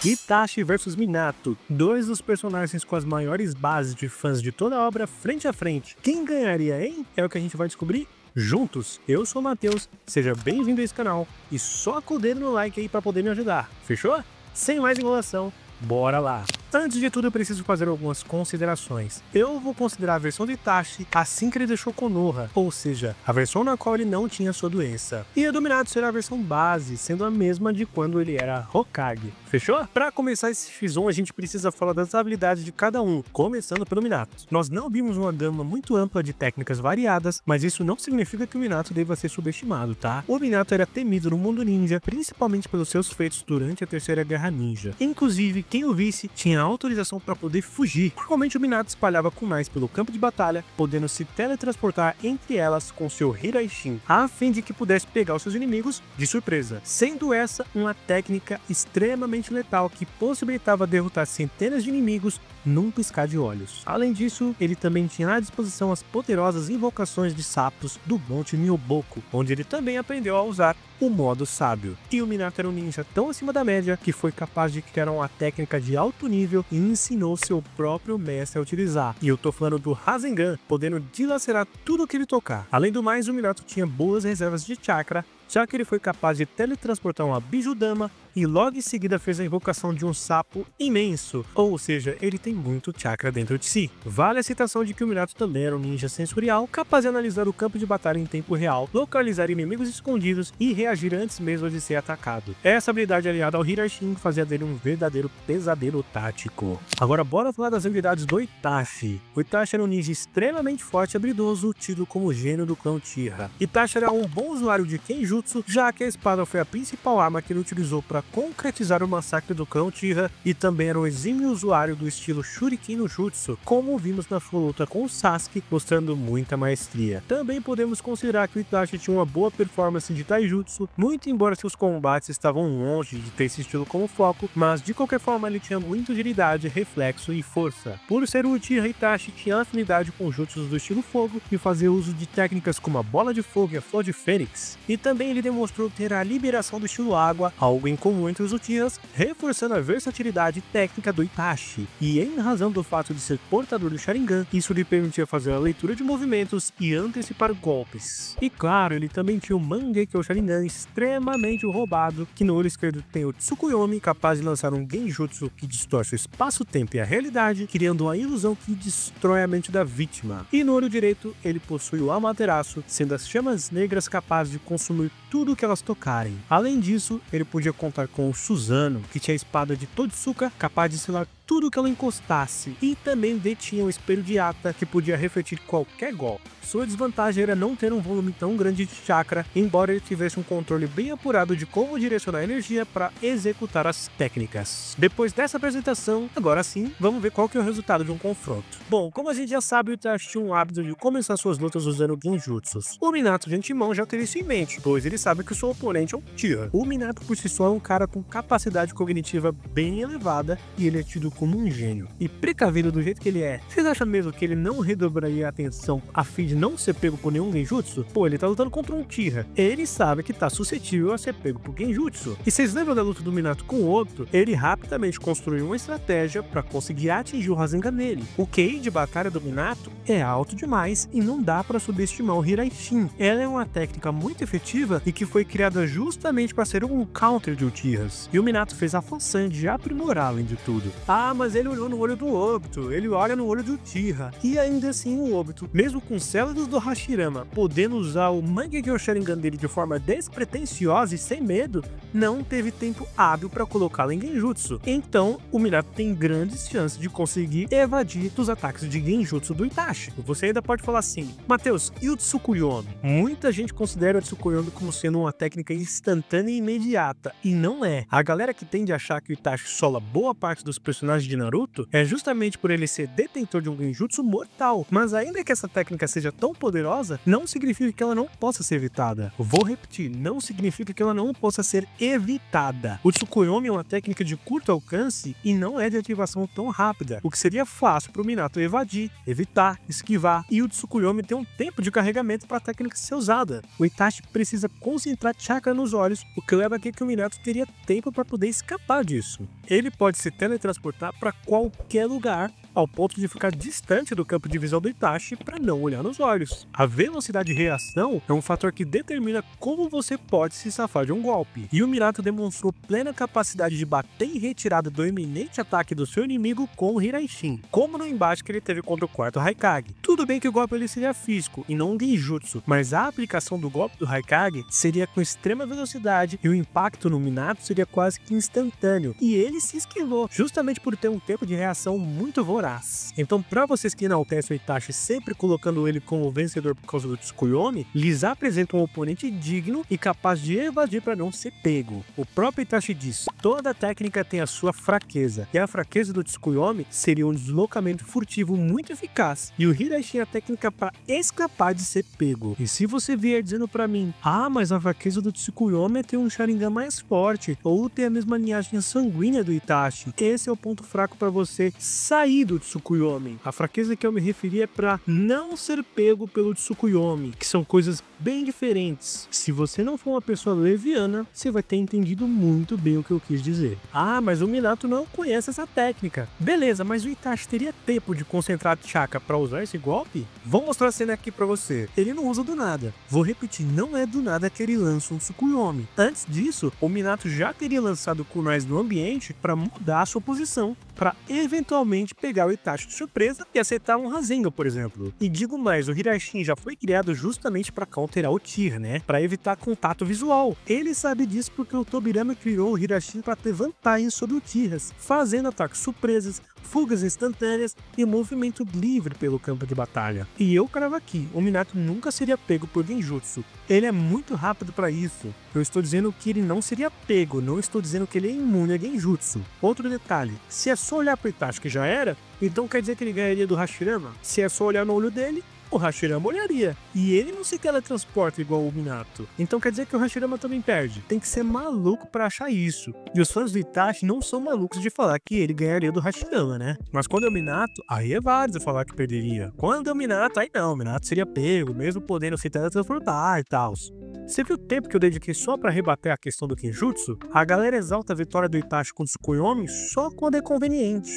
Itachi vs Minato, dois dos personagens com as maiores bases de fãs de toda a obra frente a frente. Quem ganharia, hein? É o que a gente vai descobrir juntos. Eu sou o Matheus, seja bem-vindo a esse canal e soca o dedo no like aí pra poder me ajudar, fechou? Sem mais enrolação, bora lá! Antes de tudo eu preciso fazer algumas considerações. Eu vou considerar a versão de Itachi assim que ele deixou Konoha, ou seja, a versão na qual ele não tinha sua doença. E a do Minato será a versão base, sendo a mesma de quando ele era Hokage. Fechou? Para começar esse X1 a gente precisa falar das habilidades de cada um, começando pelo Minato. Nós não vimos uma gama muito ampla de técnicas variadas, mas isso não significa que o Minato deva ser subestimado, tá? O Minato era temido no mundo ninja, principalmente pelos seus feitos durante a Terceira Guerra Ninja. Inclusive, quem o visse tinha autorização para poder fugir. Normalmente o Minato espalhava kunais pelo campo de batalha, podendo se teletransportar entre elas com seu Hiraishin, a fim de que pudesse pegar os seus inimigos de surpresa, sendo essa uma técnica extremamente letal que possibilitava derrotar centenas de inimigos num piscar de olhos. Além disso, ele também tinha à disposição as poderosas invocações de sapos do Monte Myoboku, onde ele também aprendeu a usar o modo sábio. E o Minato era um ninja tão acima da média que foi capaz de criar uma técnica de alto nível e ensinou seu próprio mestre a utilizar. E eu tô falando do Rasengan, podendo dilacerar tudo que ele tocar. Além do mais, o Minato tinha boas reservas de chakra, já que ele foi capaz de teletransportar uma Bijudama e logo em seguida fez a invocação de um sapo imenso, ou seja, ele tem muito chakra dentro de si. Vale a citação de que o Minato também era um ninja sensorial, capaz de analisar o campo de batalha em tempo real, localizar inimigos escondidos e reagir antes mesmo de ser atacado. Essa habilidade aliada ao Hiraishin fazia dele um verdadeiro pesadelo tático. Agora bora falar das habilidades do Itachi. O Itachi era um ninja extremamente forte e habilidoso, tido como gênio do clã Uchiha. Itachi era um bom usuário de Kenjutsu, já que a espada foi a principal arma que ele utilizou para concretizar o massacre do clã Uchiha, e também era um exímio usuário do estilo Shuriken no Jutsu, como vimos na sua luta com o Sasuke, mostrando muita maestria. Também podemos considerar que o Itachi tinha uma boa performance de Taijutsu, muito embora seus combates estavam longe de ter esse estilo como foco, mas de qualquer forma ele tinha muita agilidade, reflexo e força. Por ser o Uchiha, Itachi tinha afinidade com jutsus do estilo fogo e fazia uso de técnicas como a bola de fogo e a flor de fênix, e também ele demonstrou ter a liberação do estilo água, algo em comum entre os Uchihas, reforçando a versatilidade técnica do Itachi. E em razão do fato de ser portador do Sharingan, isso lhe permitia fazer a leitura de movimentos e antecipar golpes. E claro, ele também tinha o Mangekyo Sharingan extremamente roubado, que no olho esquerdo tem o Tsukuyomi, capaz de lançar um Genjutsu que distorce o espaço-tempo e a realidade, criando uma ilusão que destrói a mente da vítima. E no olho direito, ele possui o Amaterasu, sendo as chamas negras capazes de consumir tudo que elas tocarem. Além disso, ele podia contar com o Susanoo, que tinha a espada de Totsuka, capaz de selar tudo que ela encostasse, e também detinha o espelho de Ata, que podia refletir qualquer golpe. Sua desvantagem era não ter um volume tão grande de chakra, embora ele tivesse um controle bem apurado de como direcionar a energia para executar as técnicas. Depois dessa apresentação, agora sim, vamos ver qual que é o resultado de um confronto. Bom, como a gente já sabe, o Itachi tinha um hábito de começar suas lutas usando Genjutsus. O Minato de antemão já teria isso em mente, pois ele sabe que o seu oponente é um Uchiha. O Minato por si só é um cara com capacidade cognitiva bem elevada e ele é tido como um gênio. E precavido do jeito que ele é, vocês acham mesmo que ele não redobraria a atenção a fim de não ser pego por nenhum Genjutsu? Pô, ele tá lutando contra um Uchiha. Ele sabe que tá suscetível a ser pego por Genjutsu. E vocês lembram da luta do Minato com o Obito? Ele rapidamente construiu uma estratégia para conseguir atingir o Rasengan dele. O QI de batalha do Minato é alto demais e não dá para subestimar o Hiraishin. Ela é uma técnica muito efetiva e que foi criada justamente para ser um counter de Uchihas. E o Minato fez a façanha de aprimorá-la além de tudo. Ah, mas ele olhou no olho do Obito, ele olha no olho do Uchiha. E ainda assim o Obito, mesmo com células do Hashirama, podendo usar o Mangekyo Sharingan dele de forma despretensiosa e sem medo, não teve tempo hábil para colocá-lo em Genjutsu. Então, o Minato tem grandes chances de conseguir evadir dos ataques de Genjutsu do Itachi. Você ainda pode falar assim, Matheus, e o Tsukuyomi? Muita gente considera o Tsukuyomi como sendo uma técnica instantânea e imediata, e não é. A galera que tende a achar que o Itachi sola boa parte dos personagens de Naruto é justamente por ele ser detentor de um Genjutsu mortal, mas ainda que essa técnica seja tão poderosa, não significa que ela não possa ser evitada. Vou repetir, não significa que ela não possa ser evitada. O Tsukuyomi é uma técnica de curto alcance e não é de ativação tão rápida, o que seria fácil para o Minato evadir, evitar, esquivar, e o Tsukuyomi tem um tempo de carregamento para a técnica ser usada. O Itachi precisa concentrar chakra nos olhos, o que leva a que o Minato tenha teria tempo para poder escapar disso. Ele pode se teletransportar para qualquer lugar, ao ponto de ficar distante do campo de visão do Itachi para não olhar nos olhos. A velocidade de reação é um fator que determina como você pode se safar de um golpe, e o Minato demonstrou plena capacidade de bater em retirada do iminente ataque do seu inimigo com o Hiraishin, como no embate que ele teve contra o quarto Haikage. Tudo bem que o golpe ele seria físico e não um genjutsu, mas a aplicação do golpe do Haikage seria com extrema velocidade e o impacto no Minato seria quase que instantâneo, e ele se esquivou, justamente por ter um tempo de reação muito voraz. Então, para vocês que enaltecem o Itachi sempre colocando ele como vencedor por causa do Tsukuyomi, lhes apresenta um oponente digno e capaz de evadir para não ser pego. O próprio Itachi diz: toda técnica tem a sua fraqueza, e a fraqueza do Tsukuyomi seria um deslocamento furtivo muito eficaz, e o Hiraishin a técnica para escapar de ser pego. E se você vier dizendo para mim: ah, mas a fraqueza do Tsukuyomi é ter um Sharingan mais forte, ou ter a mesma linhagem sanguínea do Itachi, esse é o ponto fraco para você sair do Tsukuyomi. A fraqueza que eu me referi é para não ser pego pelo Tsukuyomi, que são coisas bem diferentes. Se você não for uma pessoa leviana, você vai ter entendido muito bem o que eu quis dizer. Ah, mas o Minato não conhece essa técnica. Beleza, mas o Itachi teria tempo de concentrar chakra para usar esse golpe? Vou mostrar a cena aqui para você. Ele não usa do nada. Vou repetir, não é do nada que ele lança um Tsukuyomi. Antes disso, o Minato já teria lançado kunais no ambiente para mudar a sua posição, para eventualmente pegar o Itachi de surpresa e acertar um Rasengan, por exemplo. E digo mais, o Hiraishin já foi criado justamente para counterar o Tira, né? Para evitar contato visual. Ele sabe disso porque o Tobirama criou o Hiraishin para ter vantagem sobre o Tiras, fazendo ataques surpresas, fugas instantâneas e movimento livre pelo campo de batalha. E eu cravo aqui, o Minato nunca seria pego por genjutsu. Ele é muito rápido para isso. Eu estou dizendo que ele não seria pego, não estou dizendo que ele é imune a genjutsu. Outro detalhe, se é só olhar pro Itachi que já era, então quer dizer que ele ganharia do Hashirama? Se é só olhar no olho dele, o Hashirama olharia. E ele não se teletransporta igual o Minato. Então quer dizer que o Hashirama também perde. Tem que ser maluco pra achar isso. E os fãs do Itachi não são malucos de falar que ele ganharia do Hashirama, né? Mas quando é o Minato, aí é válido falar que perderia. Quando é o Minato, aí não. O Minato seria pego, mesmo podendo se teletransportar e tal. Você viu o tempo que eu dediquei só pra rebater a questão do Genjutsu? A galera exalta a vitória do Itachi contra o Tsukuyomi só quando é conveniente.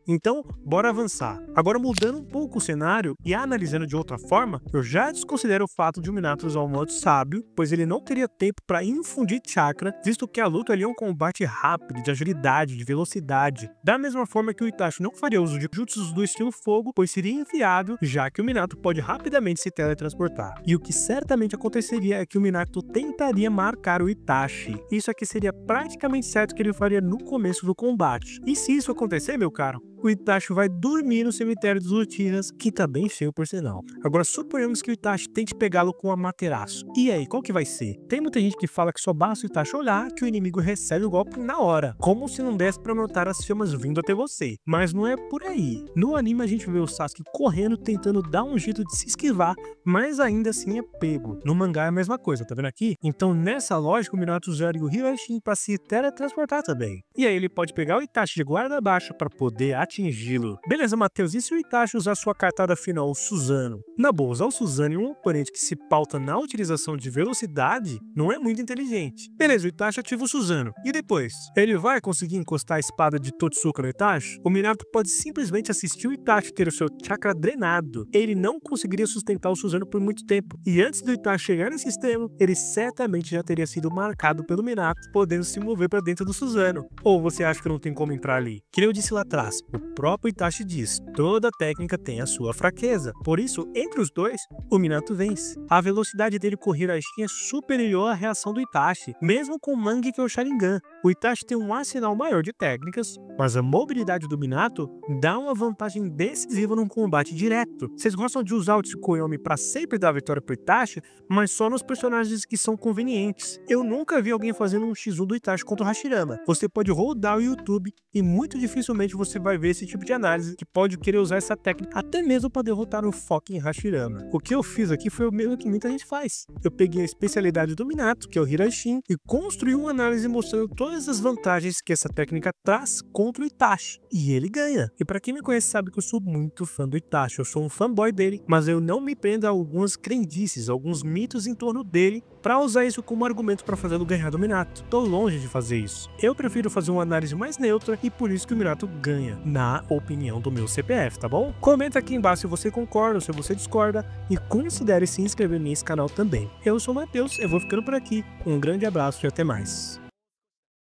Então, bora avançar. Agora, mudando um pouco o cenário e analisando de outra forma, eu já desconsidero o fato de o Minato usar o modo sábio, pois ele não teria tempo para infundir chakra, visto que a luta ali é um combate rápido, de agilidade, de velocidade. Da mesma forma que o Itachi não faria uso de jutsus do estilo fogo, pois seria inviável, já que o Minato pode rapidamente se teletransportar. E o que certamente aconteceria é que o Minato tentaria marcar o Itachi. Isso aqui seria praticamente certo que ele faria no começo do combate. E se isso acontecer, meu caro, o Itachi vai dormir no cemitério dos Uchihas, que tá bem feio por sinal. Agora, suponhamos que o Itachi tente pegá-lo com a Amaterasu. E aí, qual que vai ser? Tem muita gente que fala que só basta o Itachi olhar que o inimigo recebe o golpe na hora, como se não desse pra notar as chamas vindo até você. Mas não é por aí. No anime a gente vê o Sasuke correndo, tentando dar um jeito de se esquivar, mas ainda assim é pego. No mangá é a mesma coisa, tá vendo aqui? Então, nessa lógica, o Minato usaria o Hiraishin pra se teletransportar também. E aí ele pode pegar o Itachi de guarda baixa pra poder atingi-lo. Beleza, Matheus, e se o Itachi usar sua cartada final, o Susanoo? Na boa, usar o Susanoo em um oponente que se pauta na utilização de velocidade não é muito inteligente. Beleza, o Itachi ativa o Susanoo. E depois? Ele vai conseguir encostar a espada de Totsuka no Itachi? O Minato pode simplesmente assistir o Itachi ter o seu chakra drenado. Ele não conseguiria sustentar o Susanoo por muito tempo. E antes do Itachi chegar nesse extremo, ele certamente já teria sido marcado pelo Minato, podendo se mover para dentro do Susanoo. Ou você acha que não tem como entrar ali? Que nem eu disse lá atrás, o próprio Itachi diz, toda técnica tem a sua fraqueza. Por isso, entre os dois, o Minato vence. A velocidade dele com o Hiraishin é superior à reação do Itachi, mesmo com o Mangi que é o Sharingan. O Itachi tem um arsenal maior de técnicas, mas a mobilidade do Minato dá uma vantagem decisiva num combate direto. Vocês gostam de usar o Tsukuyomi pra sempre dar vitória pro Itachi, mas só nos personagens que são convenientes. Eu nunca vi alguém fazendo um X1 do Itachi contra o Hashirama. Você pode rodar o YouTube e muito dificilmente você vai ver esse tipo de análise que pode querer usar essa técnica até mesmo para derrotar o fucking Hashirama. O que eu fiz aqui foi o mesmo que muita gente faz. Eu peguei a especialidade do Minato, que é o Hiraishin, e construí uma análise mostrando todas as vantagens que essa técnica traz contra o Itachi. E ele ganha. E para quem me conhece sabe que eu sou muito fã do Itachi, eu sou um fanboy dele, mas eu não me prendo a algumas crendices, alguns mitos em torno dele para usar isso como argumento para fazê-lo ganhar do Minato. Tô longe de fazer isso. Eu prefiro fazer uma análise mais neutra e por isso que o Minato ganha, na opinião do meu CPF, tá bom? Comenta aqui embaixo se você concorda ou se você discorda e considere se inscrever nesse canal também. Eu sou o Matheus, eu vou ficando por aqui. Um grande abraço e até mais.